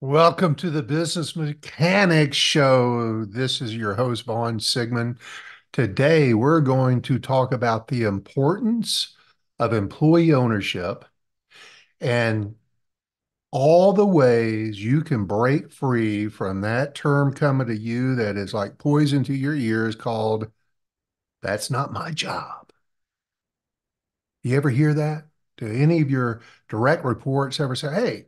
Welcome to the Business Mechanics Show. This is your host, Vaughn Sigmund. Today, we're going to talk about the importance of employee ownership and all the ways you can break free from that term coming to you that is like poison to your ears called, "That's not my job." You ever hear that? Do any of your direct reports ever say, "Hey,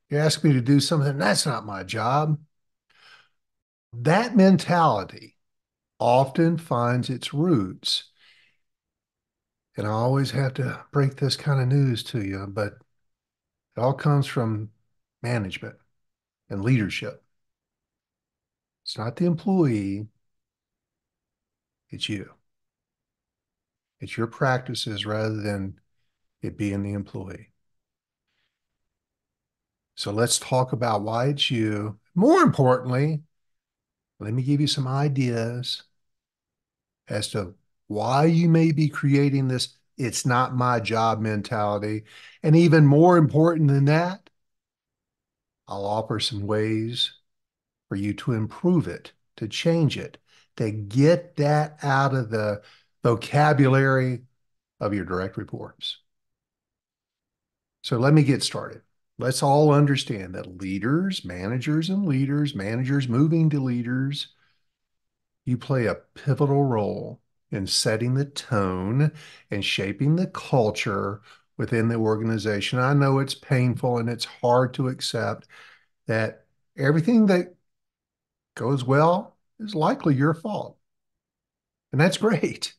you asked me to do something, that's not my job"? That mentality often finds its roots. And I always have to break this kind of news to you, but it all comes from management and leadership. It's not the employee, it's you. It's your practices rather than it being the employee. So let's talk about why it's you. More importantly, let me give you some ideas as to why you may be creating this "it's not my job" mentality. And even more important than that, I'll offer some ways for you to improve it, to change it, to get that out of the vocabulary of your direct reports. So let me get started. Let's all understand that leaders, managers moving to leaders, you play a pivotal role in setting the tone and shaping the culture within the organization. I know it's painful and it's hard to accept that everything that goes well is likely your fault. And that's great.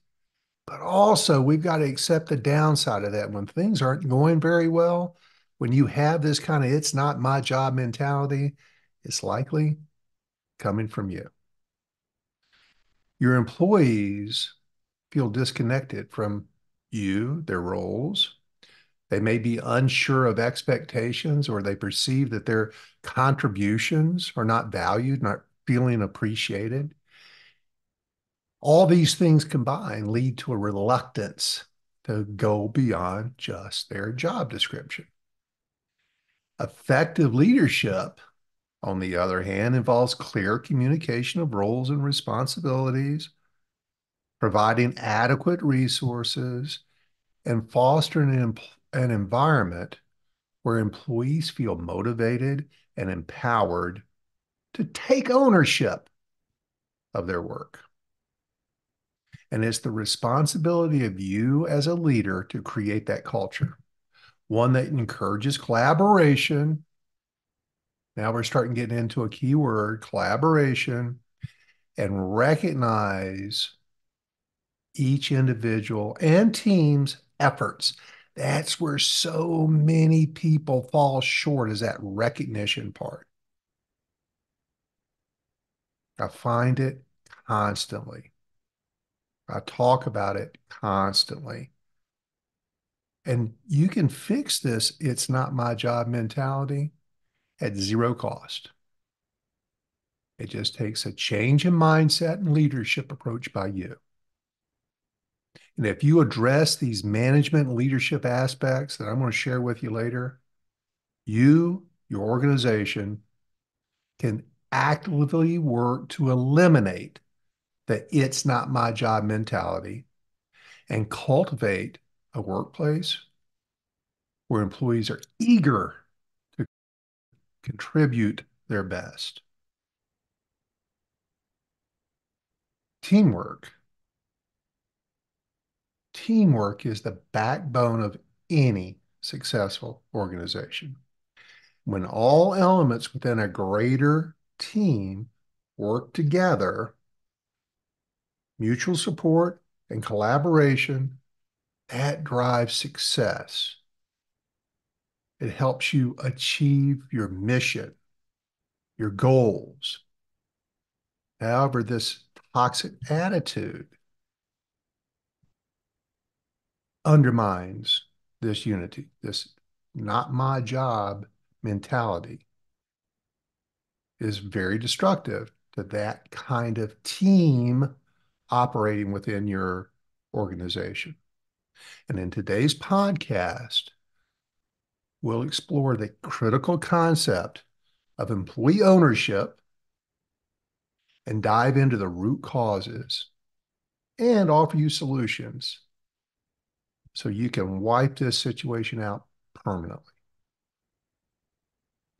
But also, we've got to accept the downside of that. When things aren't going very well, when you have this kind of "it's not my job" mentality, it's likely coming from you. Your employees feel disconnected from you, their roles. They may be unsure of expectations, or they perceive that their contributions are not valued, not feeling appreciated. All these things combined lead to a reluctance to go beyond just their job description. Effective leadership, on the other hand, involves clear communication of roles and responsibilities, providing adequate resources, and fostering an environment where employees feel motivated and empowered to take ownership of their work. And it's the responsibility of you as a leader to create that culture, one that encourages collaboration. Now we're starting getting into a key word, collaboration, and recognize each individual and team's efforts. That's where so many people fall short, is that recognition part. I find it constantly. I talk about it constantly. And you can fix this "it's not my job" mentality at zero cost. It just takes a change in mindset and leadership approach by you. And if you address these management and leadership aspects that I'm going to share with you later, you, your organization, can actively work to eliminate the "it's not my job" mentality and cultivate a workplace where employees are eager to contribute their best. Teamwork. Teamwork is the backbone of any successful organization. When all elements within a greater team work together, mutual support and collaboration, that drives success. It helps you achieve your mission, your goals. However, this toxic attitude undermines this unity, this "not my job" mentality is very destructive to that kind of team operating within your organization. And in today's podcast, we'll explore the critical concept of employee ownership and dive into the root causes and offer you solutions so you can wipe this situation out permanently.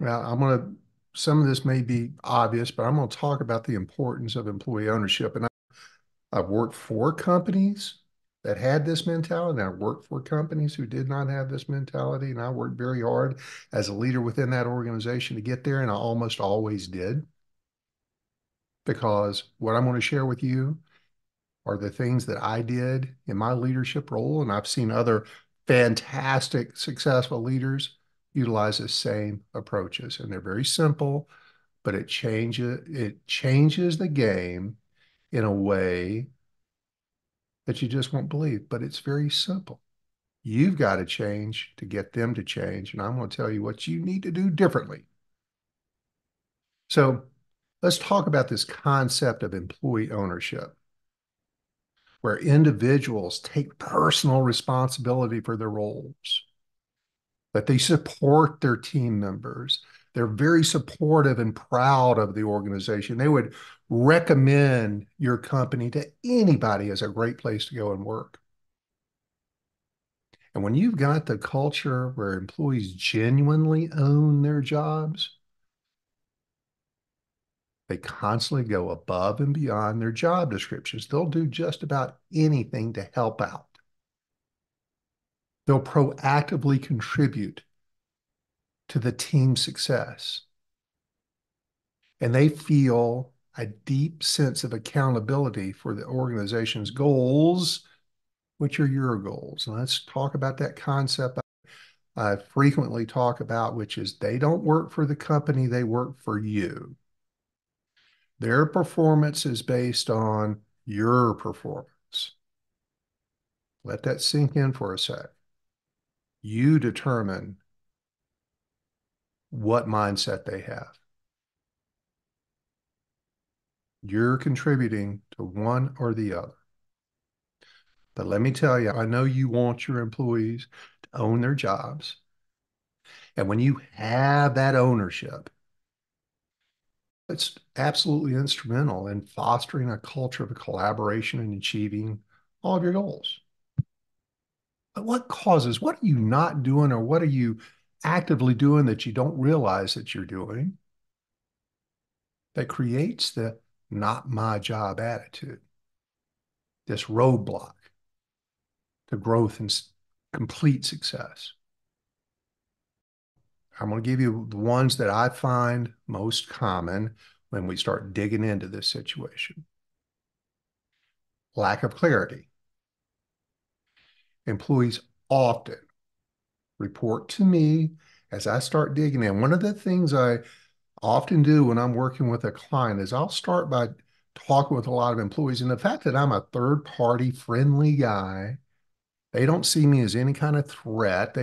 Now, some of this may be obvious, but I'm going to talk about the importance of employee ownership. And I've worked for companies that had this mentality, and I worked for companies who did not have this mentality. And I worked very hard as a leader within that organization to get there, and I almost always did. Because what I'm going to share with you are the things that I did in my leadership role, and I've seen other fantastic, successful leaders utilize the same approaches. And they're very simple, but it changes the game in a way that you just won't believe. But it's very simple. You've got to change to get them to change. And I'm going to tell you what you need to do differently. So let's talk about this concept of employee ownership, where individuals take personal responsibility for their roles, that they support their team members. They're very supportive and proud of the organization. They would recommend your company to anybody as a great place to go and work. And when you've got the culture where employees genuinely own their jobs, they constantly go above and beyond their job descriptions. They'll do just about anything to help out. They'll proactively contribute to the team's success. And they feel a deep sense of accountability for the organization's goals, which are your goals. And let's talk about that concept I frequently talk about, which is they don't work for the company, they work for you. Their performance is based on your performance. Let that sink in for a sec. You determine what mindset they have. You're contributing to one or the other. But let me tell you, I know you want your employees to own their jobs. And when you have that ownership, it's absolutely instrumental in fostering a culture of collaboration and achieving all of your goals. But what are you not doing, or what are you actively doing that you don't realize that you're doing that creates the not my job attitude, this roadblock to growth and complete success? I'm going to give you the ones that I find most common when we start digging into this situation. Lack of clarity. Employees often report to me as I start digging in. One of the things I often do when I'm working with a client is I'll start by talking with a lot of employees. And the fact that I'm a third party friendly guy, they don't see me as any kind of threat.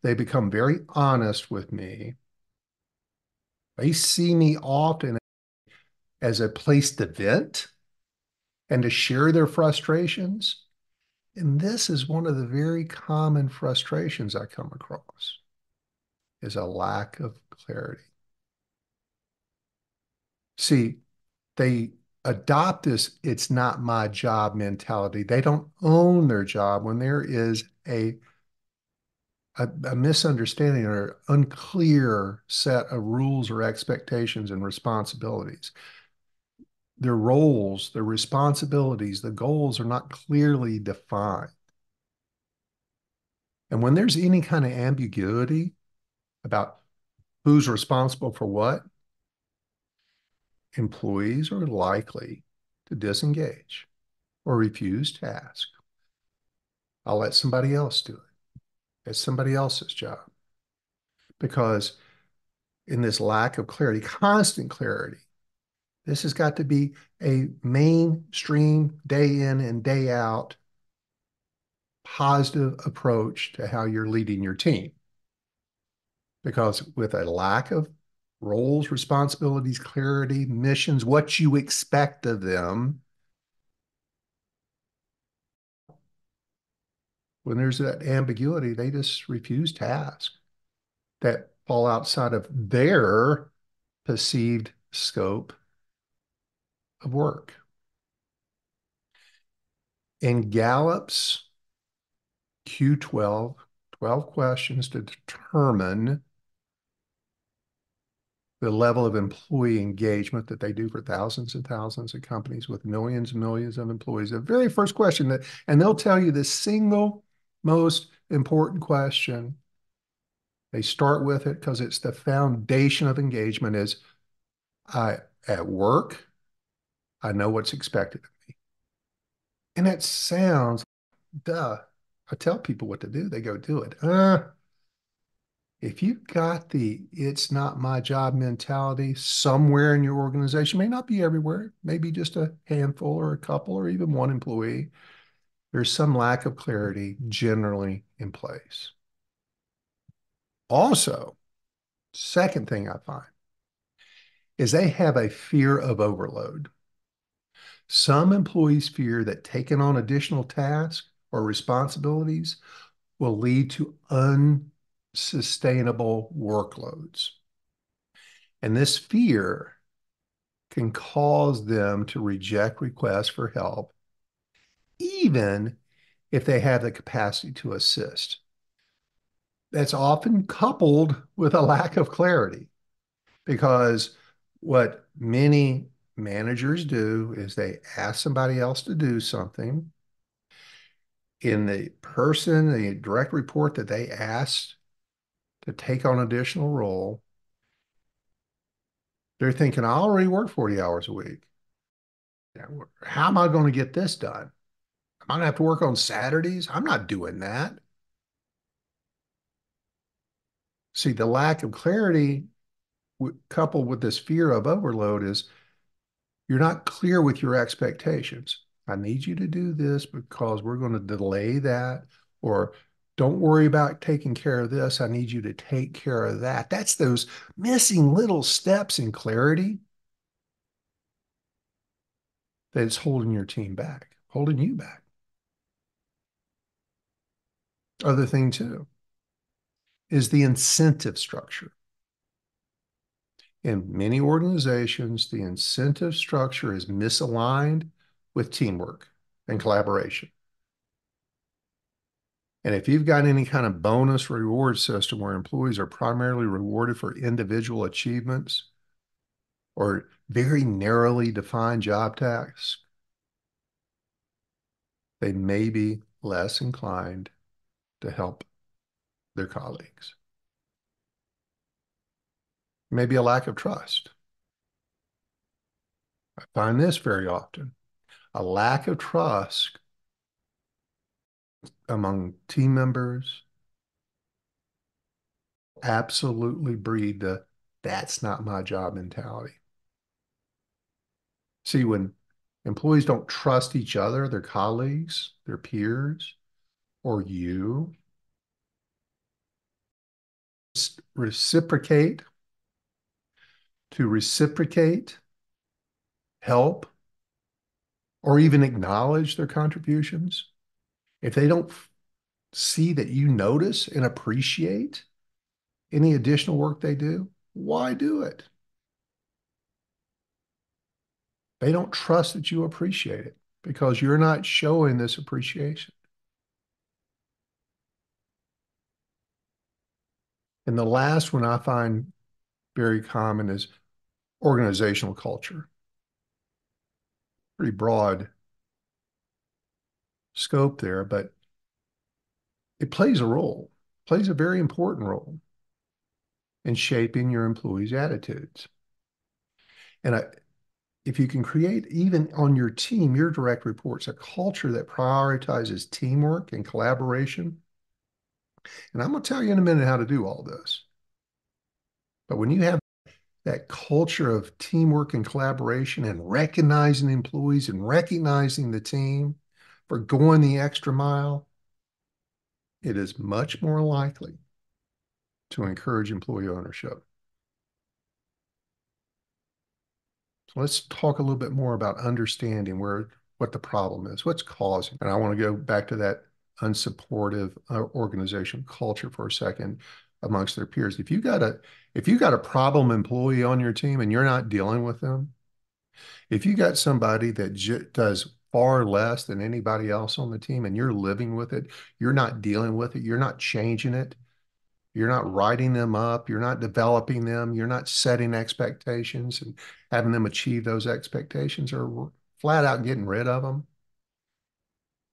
They become very honest with me. They see me often as a place to vent and to share their frustrations. And this is one of the very common frustrations I come across, is a lack of clarity. See, they adopt this "it's not my job" mentality. They don't own their job when there is a misunderstanding or unclear set of rules or expectations and responsibilities. Their roles, their responsibilities, the goals are not clearly defined. And when there's any kind of ambiguity about who's responsible for what, employees are likely to disengage or refuse task. I'll let somebody else do it. It's somebody else's job. Because in this lack of clarity, constant clarity, this has got to be a mainstream, day in and day out, positive approach to how you're leading your team. Because with a lack of roles, responsibilities, clarity, missions, what you expect of them, when there's that ambiguity, they just refuse tasks that fall outside of their perceived scope of work. In Gallup's Q12, 12 questions to determine the level of employee engagement that they do for thousands and thousands of companies with millions and millions of employees. The very first question that, and they'll tell you the single most important question. They start with it because it's the foundation of engagement is at work, I know what's expected of me. And it sounds, duh. I tell people what to do, they go do it. If you've got the it's not my job mentality somewhere in your organization, may not be everywhere, maybe just a handful or a couple or even one employee, there's some lack of clarity generally in place. Also, second thing I find is they have a fear of overload. Some employees fear that taking on additional tasks or responsibilities will lead to unsustainable workloads. And this fear can cause them to reject requests for help, even if they have the capacity to assist. That's often coupled with a lack of clarity because what many managers do is they ask somebody else to do something. In the person, the direct report that they asked to take on additional role, they're thinking, I already work 40 hours a week. How am I going to get this done? Am I going to have to work on Saturdays? I'm not doing that. See, the lack of clarity coupled with this fear of overload is you're not clear with your expectations. I need you to do this because we're going to delay that, or don't worry about taking care of this. I need you to take care of that. That's those missing little steps in clarity that's holding your team back, holding you back. Other thing too is the incentive structure. In many organizations, the incentive structure is misaligned with teamwork and collaboration. And if you've got any kind of bonus reward system where employees are primarily rewarded for individual achievements or very narrowly defined job tasks, they may be less inclined to help their colleagues. Maybe a lack of trust. I find this very often. A lack of trust among team members absolutely breed the that's not my job mentality. See, when employees don't trust each other, their colleagues, their peers, or you, reciprocate, to reciprocate, help, or even acknowledge their contributions, if they don't see that you notice and appreciate any additional work they do, why do it? They don't trust that you appreciate it because you're not showing this appreciation. And the last one I find very common is organizational culture. Pretty broad scope there, but it plays a role, plays a very important role in shaping your employees' attitudes. And if you can create, even on your team, your direct reports, a culture that prioritizes teamwork and collaboration, and I'm going to tell you in a minute how to do all this. But when you have that culture of teamwork and collaboration and recognizing employees and recognizing the team for going the extra mile, it is much more likely to encourage employee ownership. So let's talk a little bit more about understanding what the problem is, what's causing. And I want to go back to that unsupportive organizational culture for a second. amongst their peers. If you got a problem employee on your team and you're not dealing with them, if you got somebody that does far less than anybody else on the team and you're living with it, you're not dealing with it, you're not changing it, you're not writing them up, you're not developing them, you're not setting expectations and having them achieve those expectations, or flat out getting rid of them,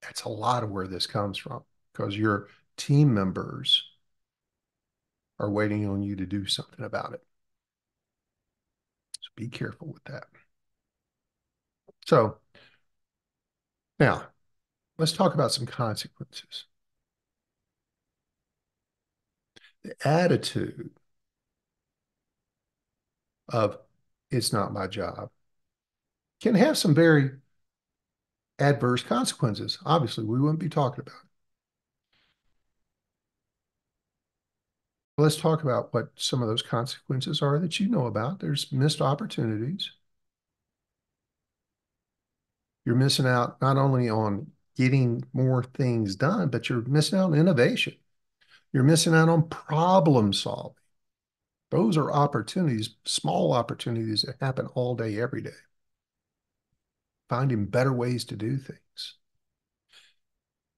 that's a lot of where this comes from, because your team members are waiting on you to do something about it. So be careful with that. So now let's talk about some consequences. The attitude of it's not my job can have some very adverse consequences. Obviously, we wouldn't be talking about it. Let's talk about what some of those consequences are that you know about. There's missed opportunities. You're missing out not only on getting more things done, but you're missing out on innovation. You're missing out on problem solving. Those are opportunities, small opportunities that happen all day, every day. Finding better ways to do things.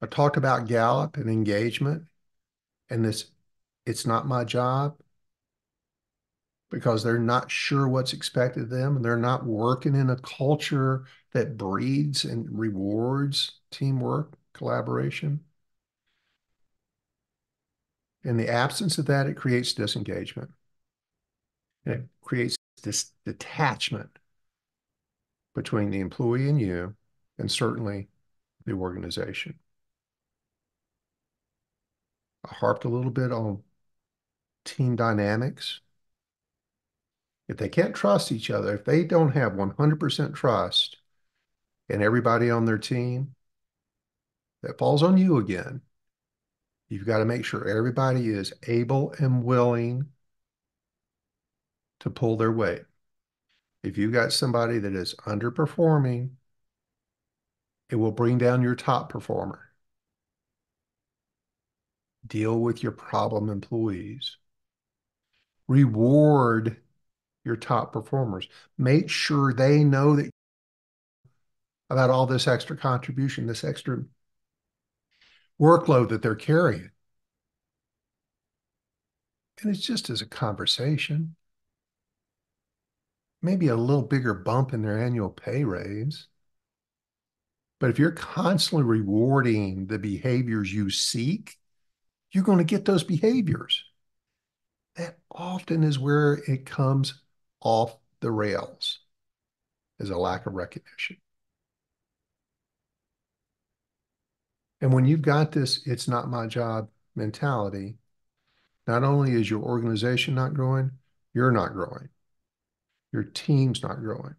I talked about Gallup and engagement and this, it's not my job, because they're not sure what's expected of them and they're not working in a culture that breeds and rewards teamwork, collaboration. In the absence of that, it creates disengagement. And it creates this detachment between the employee and you, and certainly the organization. I harped a little bit on team dynamics. If they can't trust each other, if they don't have 100% trust in everybody on their team, that falls on you again. You've got to make sure everybody is able and willing to pull their weight. If you've got somebody that is underperforming, it will bring down your top performer. Deal with your problem employees. Reward your top performers. Make sure they know that about all this extra contribution, this extra workload that they're carrying. And it's just as a conversation, maybe a little bigger bump in their annual pay raise. But if you're constantly rewarding the behaviors you seek, you're going to get those behaviors. That often is where it comes off the rails, is a lack of recognition. And when you've got this, it's not my job mentality, not only is your organization not growing, you're not growing. Your team's not growing.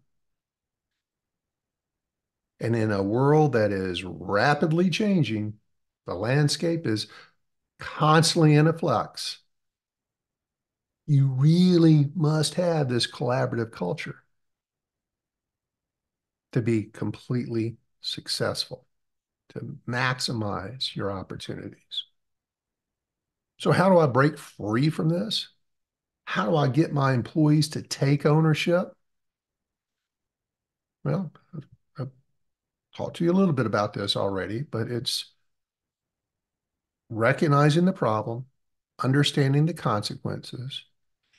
And in a world that is rapidly changing, the landscape is constantly in a flux. You really must have this collaborative culture to be completely successful, to maximize your opportunities. So how do I break free from this? How do I get my employees to take ownership? Well, I've talked to you a little bit about this already, but it's recognizing the problem, understanding the consequences,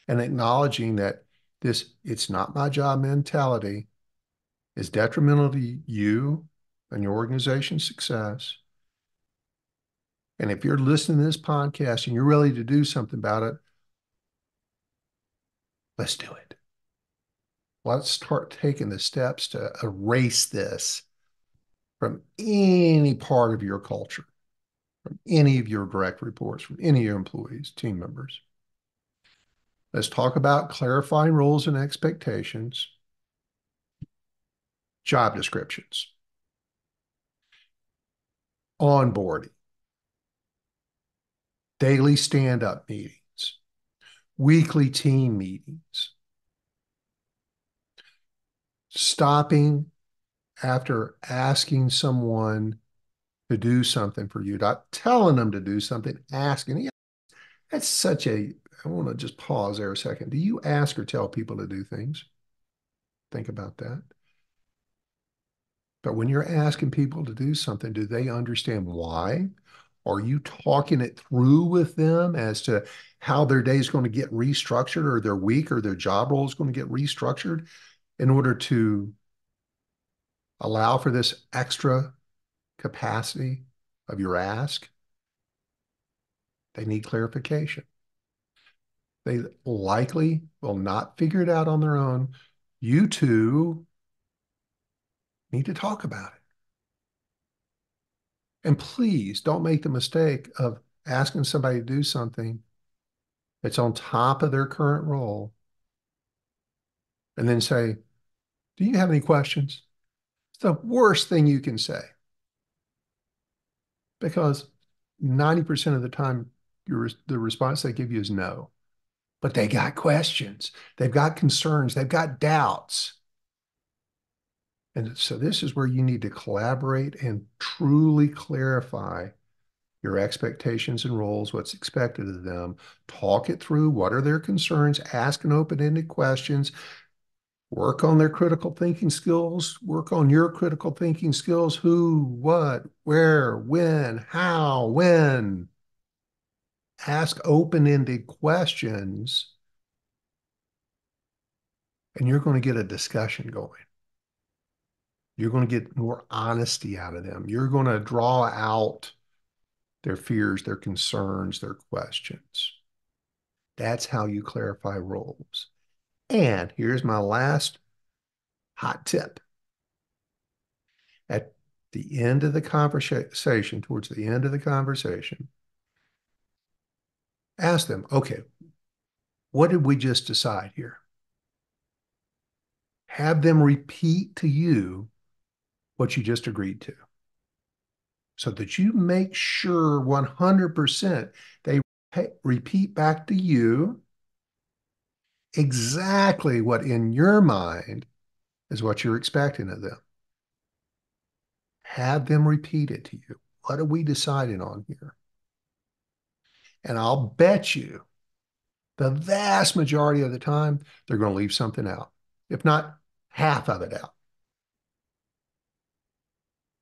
and acknowledging that this it's not my job mentality is detrimental to you and your organization's success. And if you're listening to this podcast and you're ready to do something about it, let's do it. Let's start taking the steps to erase this from any part of your culture, from any of your direct reports, from any of your employees, team members. Let's talk about clarifying roles and expectations, job descriptions, onboarding, daily stand-up meetings, weekly team meetings, stopping after asking someone to do something for you, not telling them to do something, asking. That's such a, I want to just pause there a second. Do you ask or tell people to do things? Think about that. But when you're asking people to do something, do they understand why? Are you talking it through with them as to how their day is going to get restructured or their week or their job role is going to get restructured in order to allow for this extra capacity of your ask? They need clarification. They likely will not figure it out on their own. You two need to talk about it. And please don't make the mistake of asking somebody to do something that's on top of their current role and then say, do you have any questions? It's the worst thing you can say because 90% of the time, the response they give you is no. But they got questions, they've got concerns, they've got doubts. And so this is where you need to collaborate and truly clarify your expectations and roles, what's expected of them. Talk it through. What are their concerns? Ask an open-ended questions. Work on their critical thinking skills. Work on your critical thinking skills. Who, what, where, when, how, when. Ask open-ended questions, and you're going to get a discussion going. You're going to get more honesty out of them. You're going to draw out their fears, their concerns, their questions. That's how you clarify roles. And here's my last hot tip. At the end of the conversation, towards the end of the conversation, ask them, okay, what did we just decide here? Have them repeat to you what you just agreed to so that you make sure 100% they repeat back to you exactly what in your mind is what you're expecting of them. Have them repeat it to you. What are we deciding on here? And I'll bet you the vast majority of the time, they're going to leave something out, if not half of it out,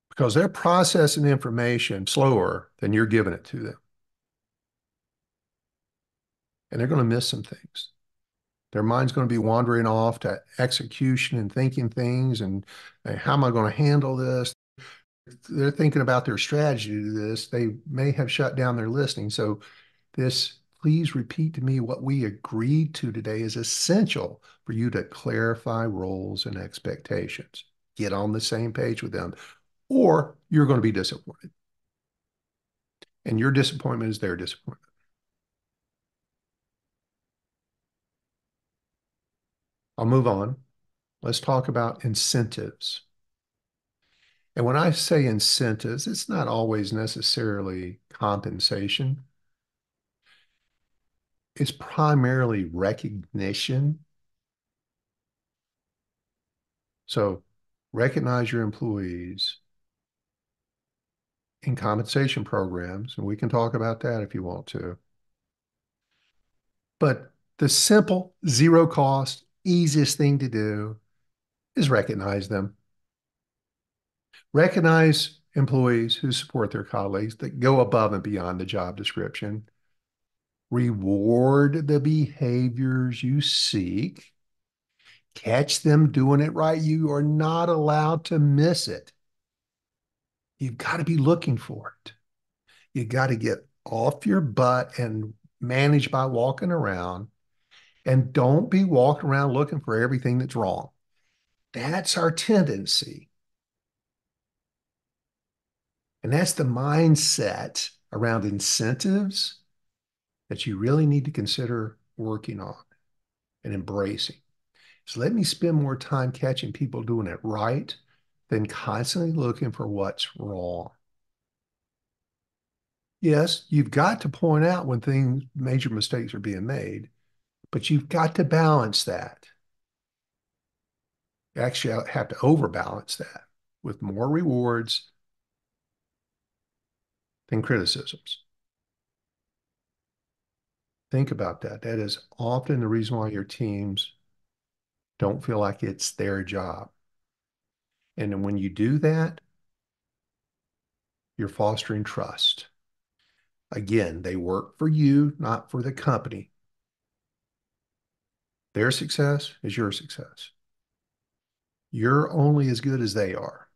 because they're processing information slower than you're giving it to them. And they're going to miss some things. Their mind's going to be wandering off to execution and thinking things and how am I going to handle this? They're thinking about their strategy to this. They may have shut down their listening. So this, please repeat to me what we agreed to today is essential for you to clarify roles and expectations. Get on the same page with them, or you're going to be disappointed. And your disappointment is their disappointment. I'll move on. Let's talk about incentives. And when I say incentives, it's not always necessarily compensation. It's primarily recognition. So recognize your employees in compensation programs, and we can talk about that if you want to. But the simple, zero cost, easiest thing to do is recognize them. Recognize employees who support their colleagues, that go above and beyond the job description. Reward the behaviors you seek. Catch them doing it right. You are not allowed to miss it. You've got to be looking for it. You got to get off your butt and manage by walking around. And don't be walking around looking for everything that's wrong. That's our tendency. And that's the mindset around incentives that you really need to consider working on and embracing. So let me spend more time catching people doing it right than constantly looking for what's wrong. Yes, you've got to point out when major mistakes are being made, but you've got to balance that. You actually have to overbalance that with more rewards than criticisms. Think about that. That is often the reason why your teams don't feel like it's their job. And then when you do that, you're fostering trust. Again, they work for you, not for the company. Their success is your success. You're only as good as they are.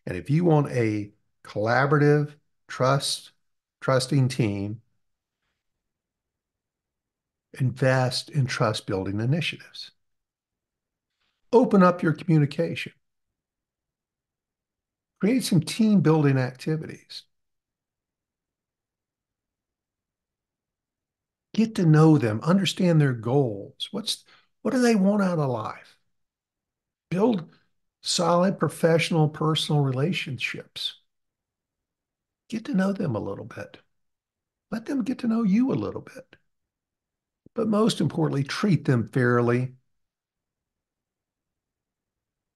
And if you want a collaborative, trusting team, invest in trust building initiatives. Open up your communication. Create some team building activities. Get to know them, understand their goals. What do they want out of life? Build solid professional, personal relationships. Get to know them a little bit. Let them get to know you a little bit. But most importantly, treat them fairly.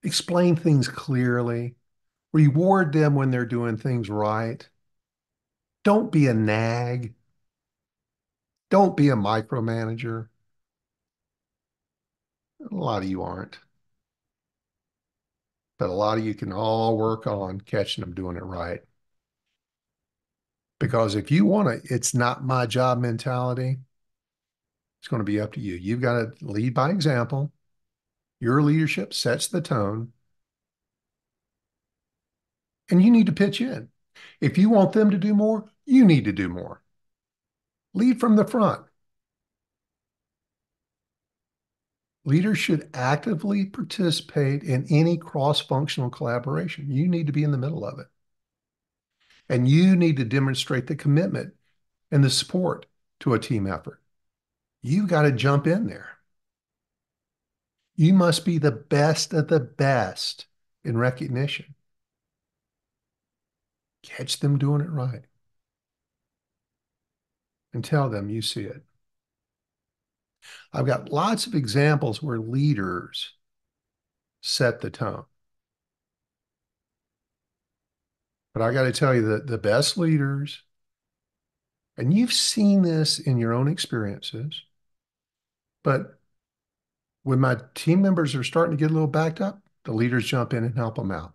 Explain things clearly. Reward them when they're doing things right. Don't be a nag. Don't be a micromanager. A lot of you aren't, but a lot of you can all work on catching them doing it right. Because if you want to, it's not my job mentality, it's going to be up to you. You've got to lead by example. Your leadership sets the tone, and you need to pitch in. If you want them to do more, you need to do more. Lead from the front. Leaders should actively participate in any cross-functional collaboration. You need to be in the middle of it. And you need to demonstrate the commitment and the support to a team effort. You've got to jump in there. You must be the best of the best in recognition. Catch them doing it right and tell them you see it. I've got lots of examples where leaders set the tone. But I got to tell you that the best leaders, and you've seen this in your own experiences, but when my team members are starting to get a little backed up, the leaders jump in and help them out.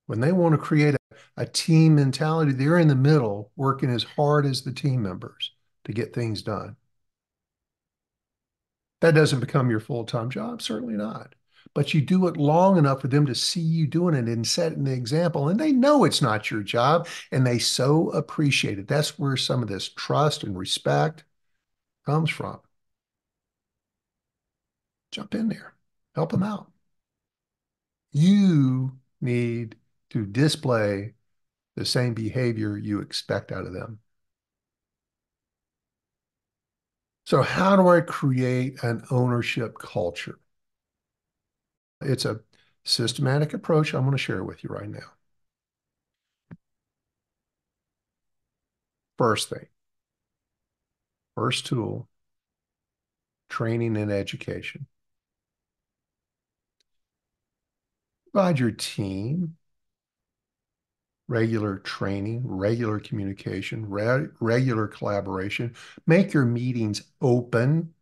When they want to create a team mentality, they're in the middle working as hard as the team members to get things done. That doesn't become your full-time job, certainly not. But you do it long enough for them to see you doing it and setting the example, and they know it's not your job, and they so appreciate it. That's where some of this trust and respect comes from. Jump in there, help them out. You need to display the same behavior you expect out of them. So how do I create an ownership culture? It's a systematic approach I'm going to share with you right now. First thing, first tool, training and education. Provide your team regular training, regular communication, regular collaboration. Make your meetings open.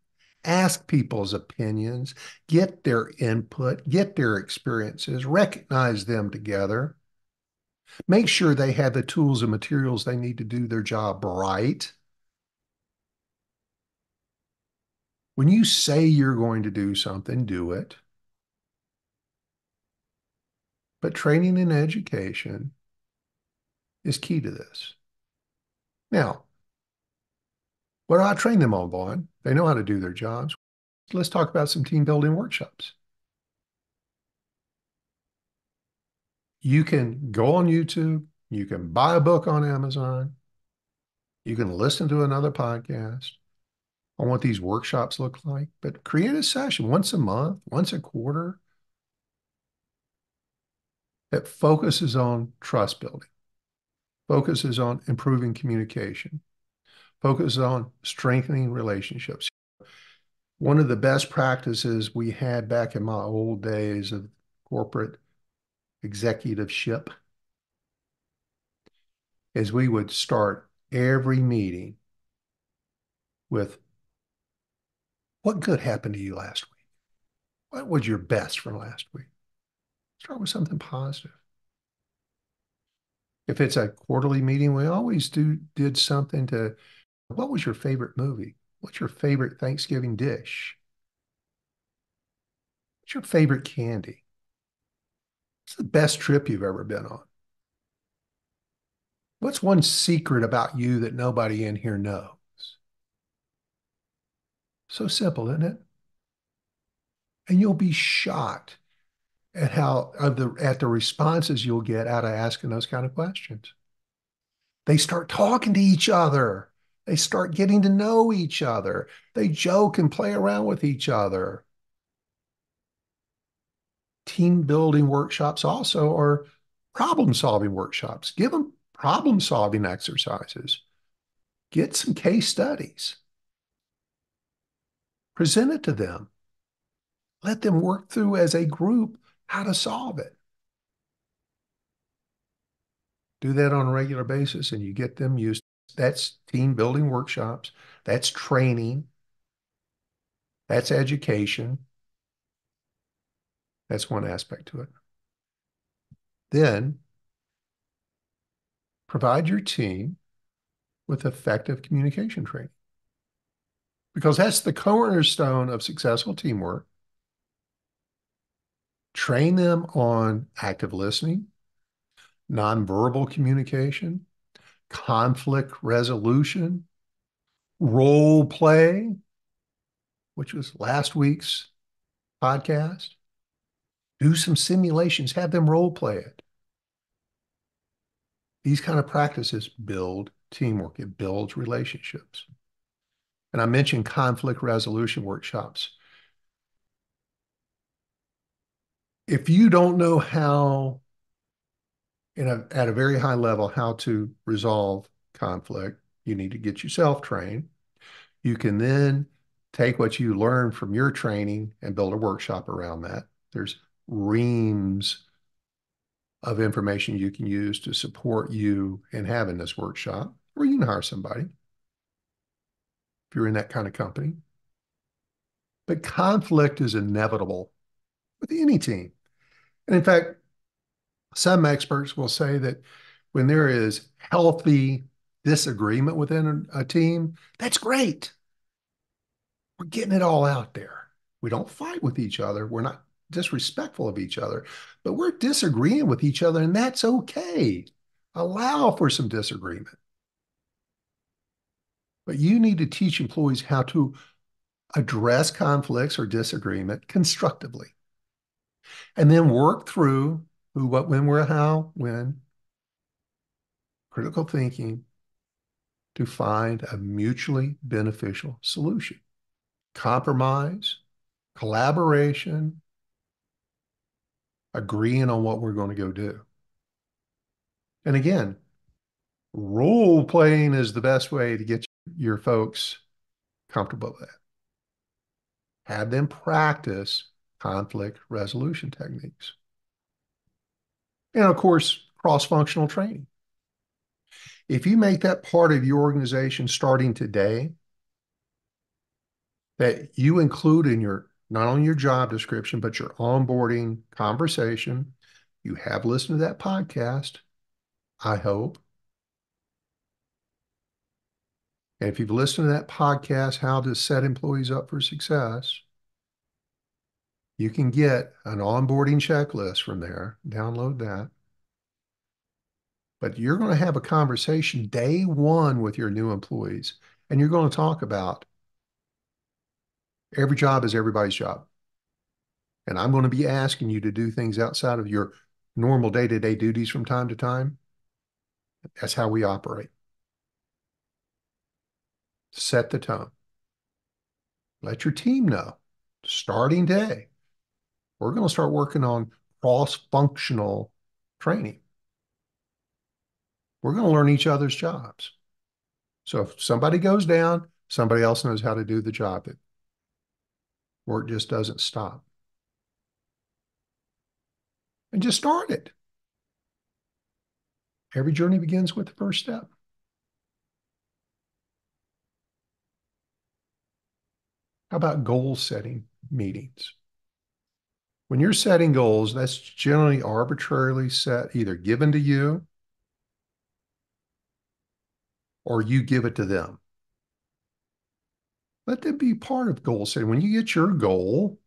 Ask people's opinions, get their input, get their experiences, recognize them together. Make sure they have the tools and materials they need to do their job right. When you say you're going to do something, do it. But training and education is key to this. Now, what do I train them on, Vaughn? They know how to do their jobs. Let's talk about some team building workshops. You can go on YouTube. You can buy a book on Amazon. You can listen to another podcast on what these workshops look like, but create a session once a month, once a quarter that focuses on trust building, focuses on improving communication, focuses on strengthening relationships. One of the best practices we had back in my old days of corporate executiveship is we would start every meeting with what good happened to you last week? What was your best from last week? Start with something positive. If it's a quarterly meeting, we always did something to, what was your favorite movie? What's your favorite Thanksgiving dish? What's your favorite candy? What's the best trip you've ever been on? What's one secret about you that nobody in here knows? So simple, isn't it? And you'll be shocked at the responses you'll get out of asking those kind of questions. They start talking to each other. They start getting to know each other. They joke and play around with each other. Team building workshops also are problem solving workshops. Give them problem solving exercises. Get some case studies. Present it to them. Let them work through as a group how to solve it. Do that on a regular basis and you get them used. That's team building workshops. That's training. That's education. That's one aspect to it. Then provide your team with effective communication training because that's the cornerstone of successful teamwork. Train them on active listening, nonverbal communication, conflict resolution, role play, which was last week's podcast. Do some simulations, have them role play it. These kind of practices build teamwork, it builds relationships. And I mentioned conflict resolution workshops. If you don't know how, at a very high level, how to resolve conflict, you need to get yourself trained. You can then take what you learn from your training and build a workshop around that. There's reams of information you can use to support you in having this workshop, or you can hire somebody if you're in that kind of company. But conflict is inevitable with any team. And in fact, some experts will say that when there is healthy disagreement within a team, that's great. We're getting it all out there. We don't fight with each other. We're not disrespectful of each other, but we're disagreeing with each other, and that's okay. Allow for some disagreement. But you need to teach employees how to address conflicts or disagreement constructively, and then work through who, what, when, where, how, when, critical thinking to find a mutually beneficial solution. Compromise, collaboration, agreeing on what we're going to go do. And again, role playing is the best way to get your folks comfortable with that. Have them practice conflict resolution techniques. And of course, cross-functional training. If you make that part of your organization starting today, that you include in your, not only your job description, but your onboarding conversation, you have listened to that podcast, I hope. And if you've listened to that podcast, how to set employees up for success, you can get an onboarding checklist from there, download that. But you're going to have a conversation day one with your new employees, and you're going to talk about every job is everybody's job. And I'm going to be asking you to do things outside of your normal day-to-day duties from time to time. That's how we operate. Set the tone. Let your team know. Starting day, we're going to start working on cross-functional training. We're going to learn each other's jobs. So if somebody goes down, somebody else knows how to do the job. Work just doesn't stop. And just start it. Every journey begins with the first step. How about goal setting meetings? When you're setting goals, that's generally arbitrarily set, either given to you or you give it to them. Let them be part of goal setting. When you get your goal,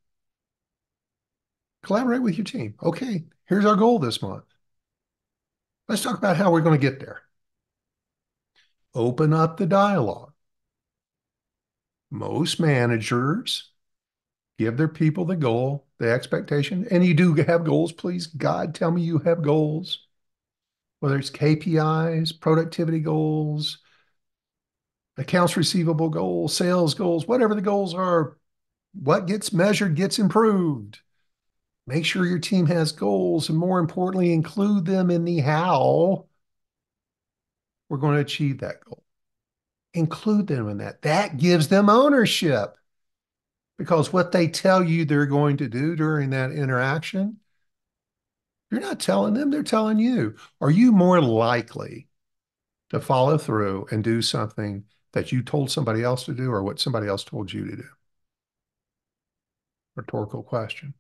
collaborate with your team. Okay, here's our goal this month. Let's talk about how we're going to get there. Open up the dialogue. Most managers give their people the goal, the expectation, and you do have goals. Please, God, tell me you have goals, whether it's KPIs, productivity goals, accounts receivable goals, sales goals, whatever the goals are. What gets measured gets improved. Make sure your team has goals, and more importantly, include them in the how we're going to achieve that goal. Include them in that. That gives them ownership, because what they tell you they're going to do during that interaction, you're not telling them, they're telling you. Are you more likely to follow through and do something that you told somebody else to do, or what somebody else told you to do? Rhetorical question.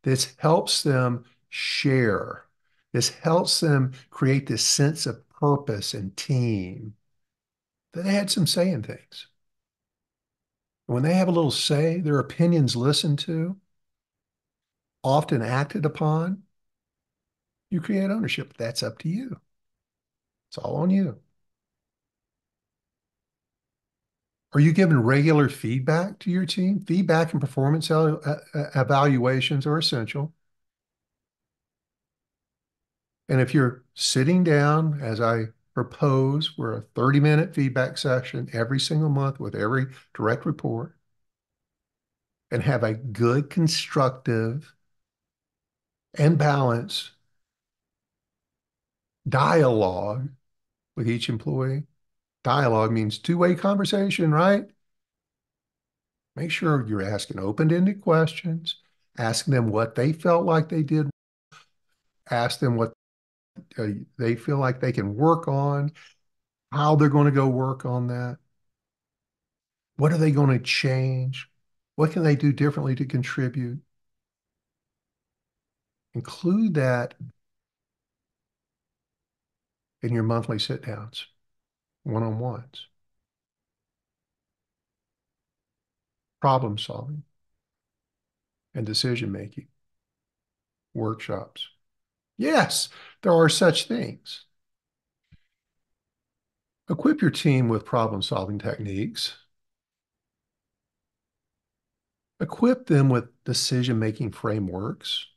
This helps them share. This helps them create this sense of purpose and team, that they had some say in things. And when they have a little say, their opinions listened to, often acted upon, you create ownership. That's up to you. It's all on you. Are you giving regular feedback to your team? Feedback and performance evaluations are essential. And if you're sitting down, as I propose, we're a 30-minute feedback session every single month with every direct report, and have a good, constructive, and balanced dialogue with each employee. Dialogue means two-way conversation, right? Make sure you're asking open-ended questions, asking them what they felt like they did, ask them what they feel like they can work on, how they're going to go work on that. What are they going to change? What can they do differently to contribute? Include that in your monthly sit downs, one-on-ones. Problem solving and decision making, workshops. Yes, there are such things. Equip your team with problem solving techniques. Equip them with decision making frameworks.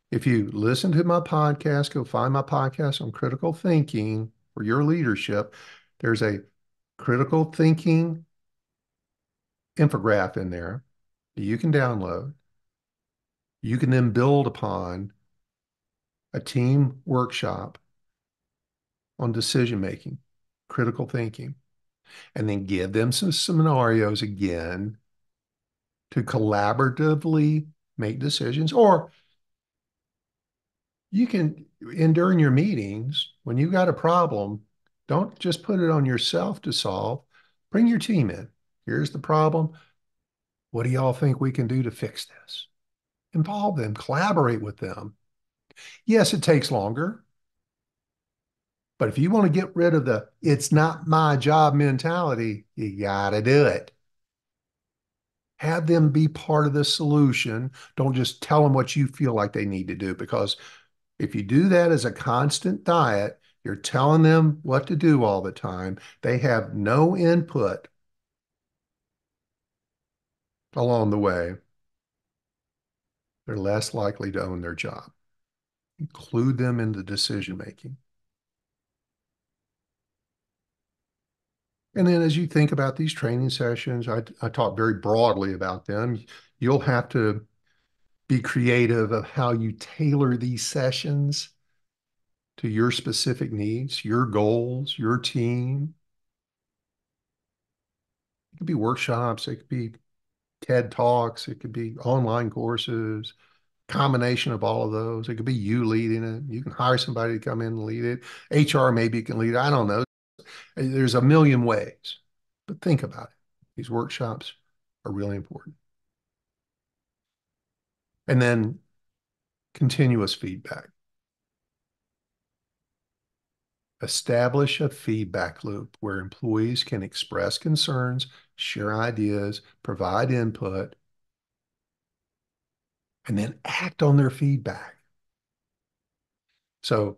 If you listen to my podcast, go find my podcast on critical thinking for your leadership. There's a critical thinking infographic in there that you can download. You can then build upon a team workshop on decision making, critical thinking, and then give them some scenarios again to collaboratively make decisions. Or you can, and during your meetings, when you got a problem, don't just put it on yourself to solve. Bring your team in. Here's the problem. What do y'all think we can do to fix this? Involve them, collaborate with them. Yes, it takes longer, but if you want to get rid of the "it's not my job" mentality, you got to do it. Have them be part of the solution. Don't just tell them what you feel like they need to do, because if you do that as a constant diet, you're telling them what to do all the time. They have no input along the way. They're less likely to own their job. Include them in the decision making. And then as you think about these training sessions, I talk very broadly about them. You'll have to be creative of how you tailor these sessions to your specific needs, your goals, your team. It could be workshops, it could be TED Talks, it could be online courses, combination of all of those. It could be you leading it. You can hire somebody to come in and lead it. HR maybe can lead it. I don't know. There's a million ways, but think about it. These workshops are really important. And then continuous feedback. Establish a feedback loop where employees can express concerns, share ideas, provide input, and then act on their feedback. So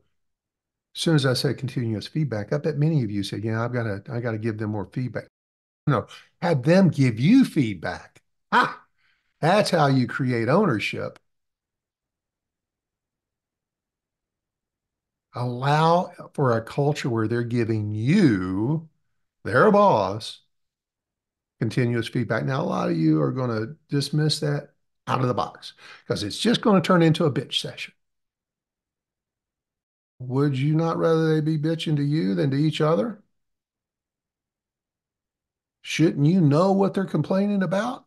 as soon as I said continuous feedback, I bet many of you said, yeah, I gotta give them more feedback. No, have them give you feedback. Ah, that's how you create ownership. Allow for a culture where they're giving you, their boss, continuous feedback. Now, a lot of you are going to dismiss that out of the box because it's just going to turn into a bitch session. Would you not rather they be bitching to you than to each other? Shouldn't you know what they're complaining about?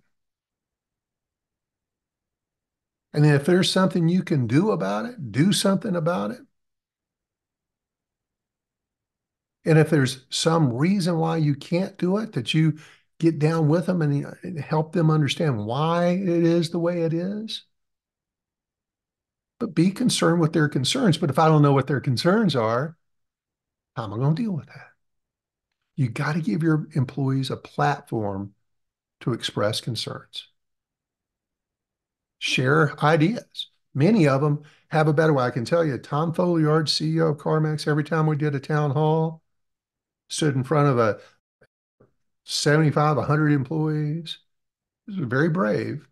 And if there's something you can do about it, do something about it. And if there's some reason why you can't do it, that you get down with them and help them understand why it is the way it is. But be concerned with their concerns. But if I don't know what their concerns are, how am I going to deal with that? You got to give your employees a platform to express concerns, share ideas. Many of them have a better way. I can tell you, Tom Folliard, CEO of CarMax, every time we did a town hall, stood in front of a 75, 100 employees. He was very brave.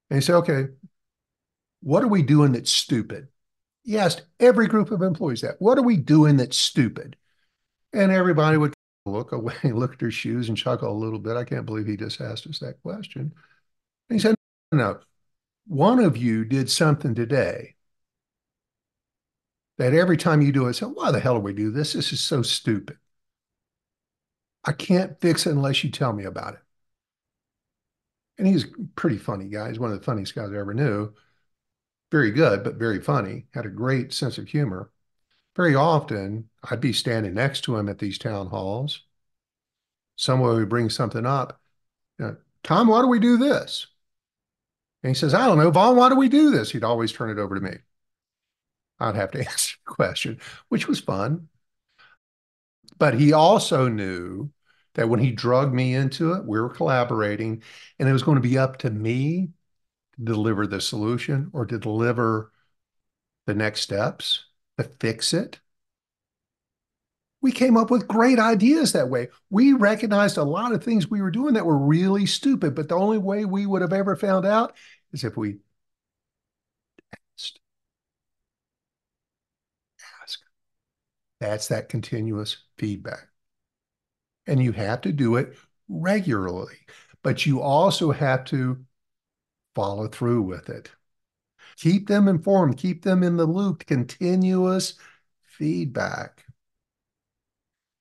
And he said, okay, what are we doing that's stupid? He asked every group of employees that. What are we doing that's stupid? And everybody would look away, look at their shoes and chuckle a little bit. I can't believe he just asked us that question. And he said, no, one of you did something today that every time you do it, say, why the hell do we do this? This is so stupid. I can't fix it unless you tell me about it. And he's a pretty funny guy. He's one of the funniest guys I ever knew. Very good, but very funny. Had a great sense of humor. Very often, I'd be standing next to him at these town halls. Someone would bring something up. You know, Tom, why do we do this? And he says, I don't know. Vaughn, why do we do this? He'd always turn it over to me. I'd have to answer the question, which was fun. But he also knew that when he drugged me into it, we were collaborating, and it was going to be up to me to deliver the solution or to deliver the next steps, to fix it. We came up with great ideas that way. We recognized a lot of things we were doing that were really stupid, but the only way we would have ever found out is if we ask. That's that continuous feedback. And you have to do it regularly, but you also have to follow through with it. Keep them informed, keep them in the loop, continuous feedback.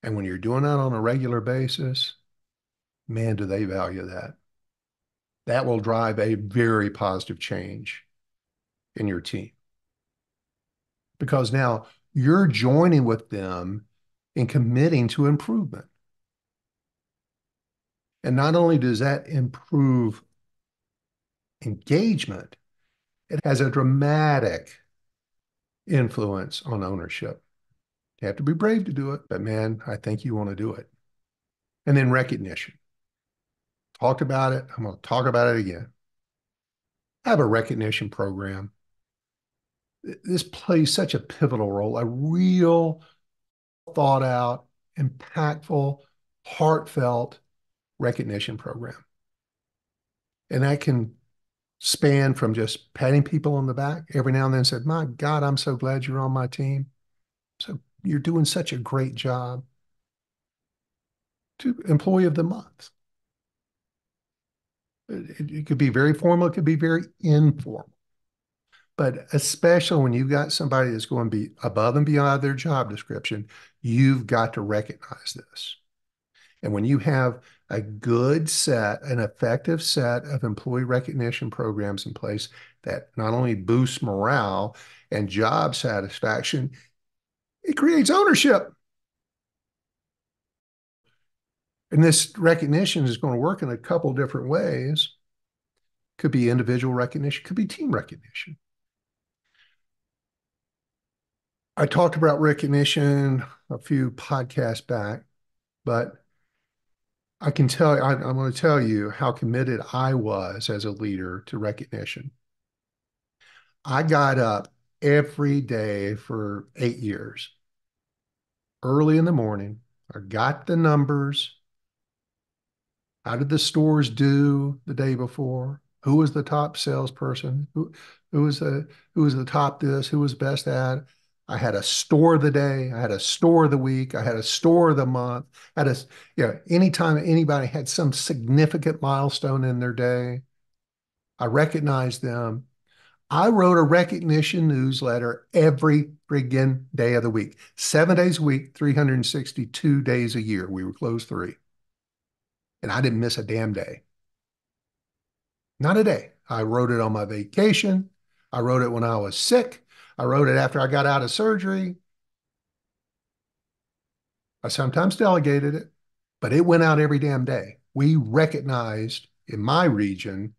And when you're doing that on a regular basis, man, do they value that. That will drive a very positive change in your team because now you're joining with them in committing to improvement. And not only does that improve engagement, it has a dramatic influence on ownership. You have to be brave to do it, but man, I think you want to do it. And then recognition. Talked about it. I'm going to talk about it again. Have a recognition program. This plays such a pivotal role, a real thought out, impactful, heartfelt recognition program. And that can span from just patting people on the back every now and then said, my God, I'm so glad you're on my team. So you're doing such a great job, to employee of the month. It could be very formal, it could be very informal. But especially when you've got somebody that's going to be above and beyond their job description, you've got to recognize this. And when you have a good set, an effective set of employee recognition programs in place that not only boosts morale and job satisfaction, it creates ownership. And this recognition is going to work in a couple different ways. Could be individual recognition, could be team recognition. I talked about recognition a few podcasts back, but I'm going to tell you how committed I was as a leader to recognition. I got up every day for 8 years, early in the morning. I got the numbers. How did the stores do the day before? Who was the top salesperson? Who was the top this? Who was best at? I had a store of the day. I had a store of the week. I had a store of the month. I had a, anytime anybody had some significant milestone in their day, I recognized them. I wrote a recognition newsletter every friggin' day of the week, 7 days a week, 362 days a year. We were closed three, and I didn't miss a damn day. Not a day. I wrote it on my vacation. I wrote it when I was sick. I wrote it after I got out of surgery. I sometimes delegated it, but it went out every damn day. We recognized in my region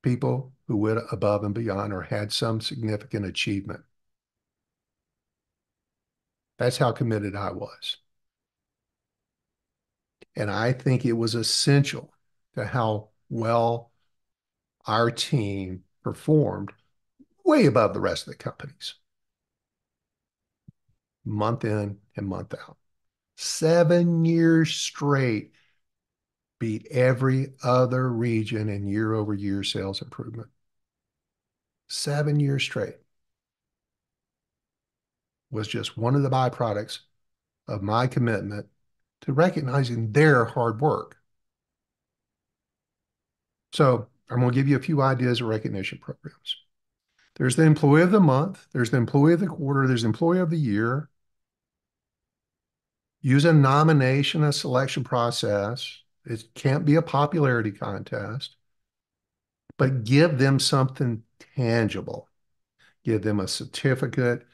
people who went above and beyond or had some significant achievement. That's how committed I was. And I think it was essential to how well our team performed, way above the rest of the companies, month in and month out. 7 years straight, beat every other region in year-over-year sales improvement. 7 years straight was just one of the byproducts of my commitment to recognizing their hard work. So I'm going to give you a few ideas of recognition programs. There's the employee of the month, there's the employee of the quarter, there's the employee of the year. Use a nomination, a selection process. It can't be a popularity contest, but give them something tangible. Give them a certificate,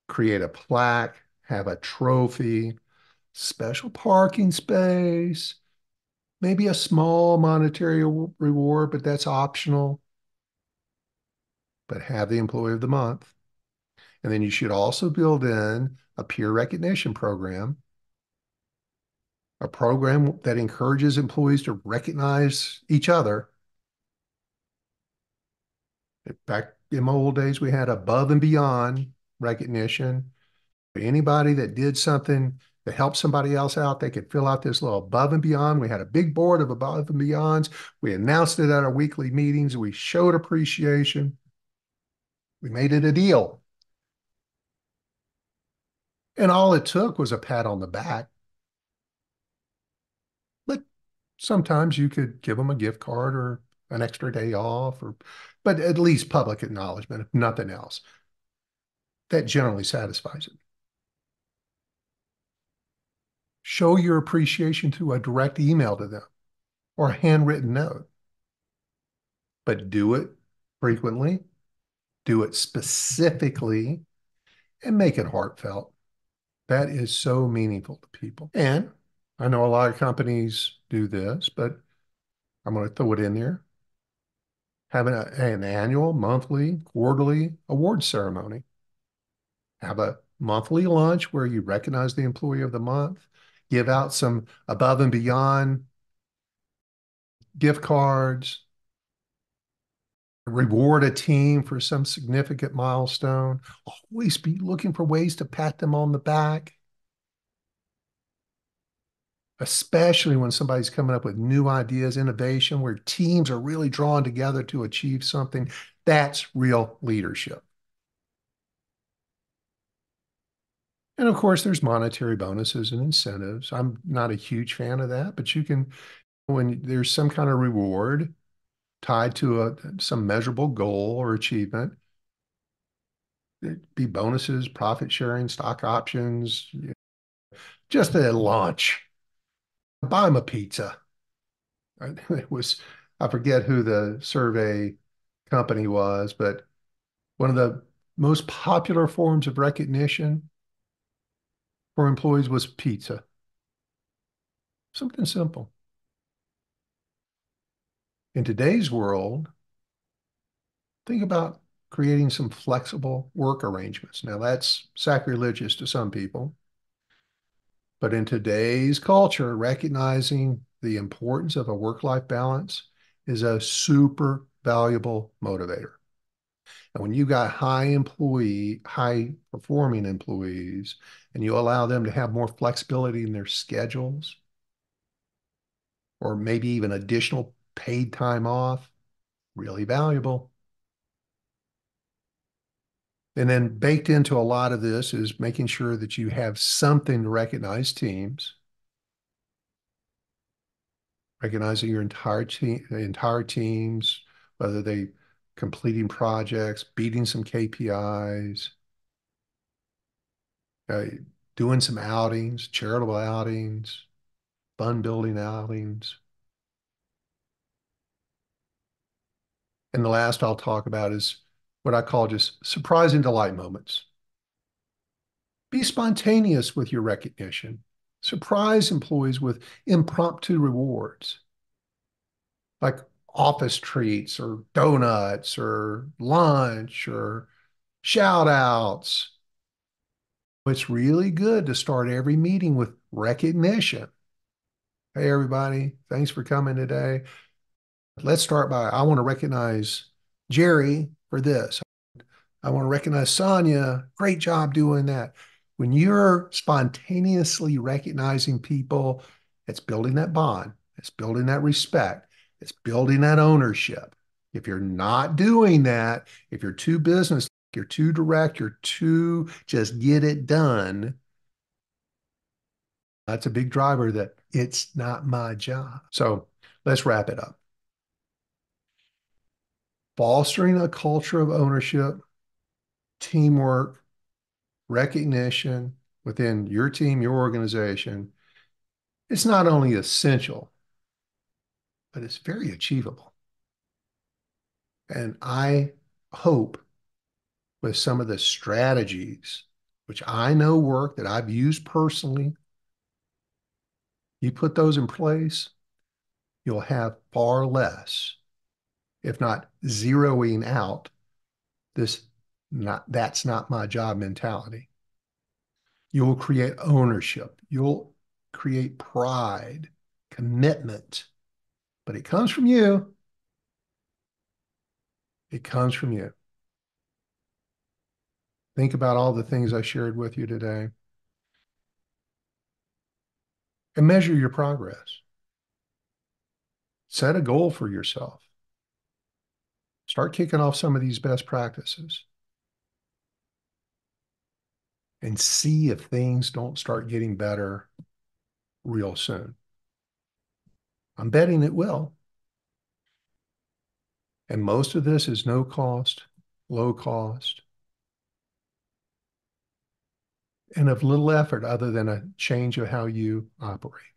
create a plaque, have a trophy, special parking space, maybe a small monetary reward, but that's optional. But have the employee of the month. And then you should also build in a peer recognition program, a program that encourages employees to recognize each other. Back in my old days, we had above and beyond recognition. Anybody that did something to help somebody else out, they could fill out this little above and beyond. We had a big board of above and beyonds. We announced it at our weekly meetings. We showed appreciation. We made it a deal. And all it took was a pat on the back. But sometimes you could give them a gift card or an extra day off, but at least public acknowledgement, if nothing else. That generally satisfies it. Show your appreciation through a direct email to them or a handwritten note. But do it frequently, do it specifically, and make it heartfelt. That is so meaningful to people. And I know a lot of companies do this, but I'm going to throw it in there. Have an annual, monthly, quarterly award ceremony. Have a monthly lunch where you recognize the employee of the month, give out some above and beyond gift cards, reward a team for some significant milestone. Always be looking for ways to pat them on the back, especially when somebody's coming up with new ideas, innovation, where teams are really drawn together to achieve something. That's real leadership. And of course, there's monetary bonuses and incentives. I'm not a huge fan of that, but you can, when there's some kind of reward tied to some measurable goal or achievement, it'd be bonuses, profit sharing, stock options, just a lunch. Buy them a pizza. It was, I forget who the survey company was, but one of the most popular forms of recognition for employees was pizza. Something simple. In today's world, think about creating some flexible work arrangements. Now, that's sacrilegious to some people, but in today's culture, recognizing the importance of a work-life balance is a super valuable motivator. And when you got high performing employees, and you allow them to have more flexibility in their schedules, or maybe even additional paid time off, really valuable. And then baked into a lot of this is making sure that you have something to recognize teams, recognizing your entire teams, whether they completing projects, beating some KPIs, uh, doing some outings, charitable outings, fun building outings. And the last I'll talk about is what I call just surprise and delight moments. Be spontaneous with your recognition. Surprise employees with impromptu rewards, like office treats or donuts or lunch or shout outs. It's really good to start every meeting with recognition. Hey, everybody, thanks for coming today. Let's start by I want to recognize Jerry for this. I want to recognize Sonia. Great job doing that. When you're spontaneously recognizing people, it's building that bond, it's building that respect, it's building that ownership. If you're not doing that, if you're too business, you're too direct, you're too just get it done, that's a big driver that it's not my job. So let's wrap it up. Fostering a culture of ownership, teamwork, recognition within your team, your organization, it's not only essential, but it's very achievable. And I hope with some of the strategies, which I know work that I've used personally, you put those in place, you'll have far less, if not zeroing out this that's not my job mentality. You'll create ownership. You'll create pride, commitment, but it comes from you. It comes from you. Think about all the things I shared with you today and measure your progress. Set a goal for yourself. Start kicking off some of these best practices and see if things don't start getting better real soon. I'm betting it will. And most of this is no cost, low cost, and of little effort other than a change of how you operate.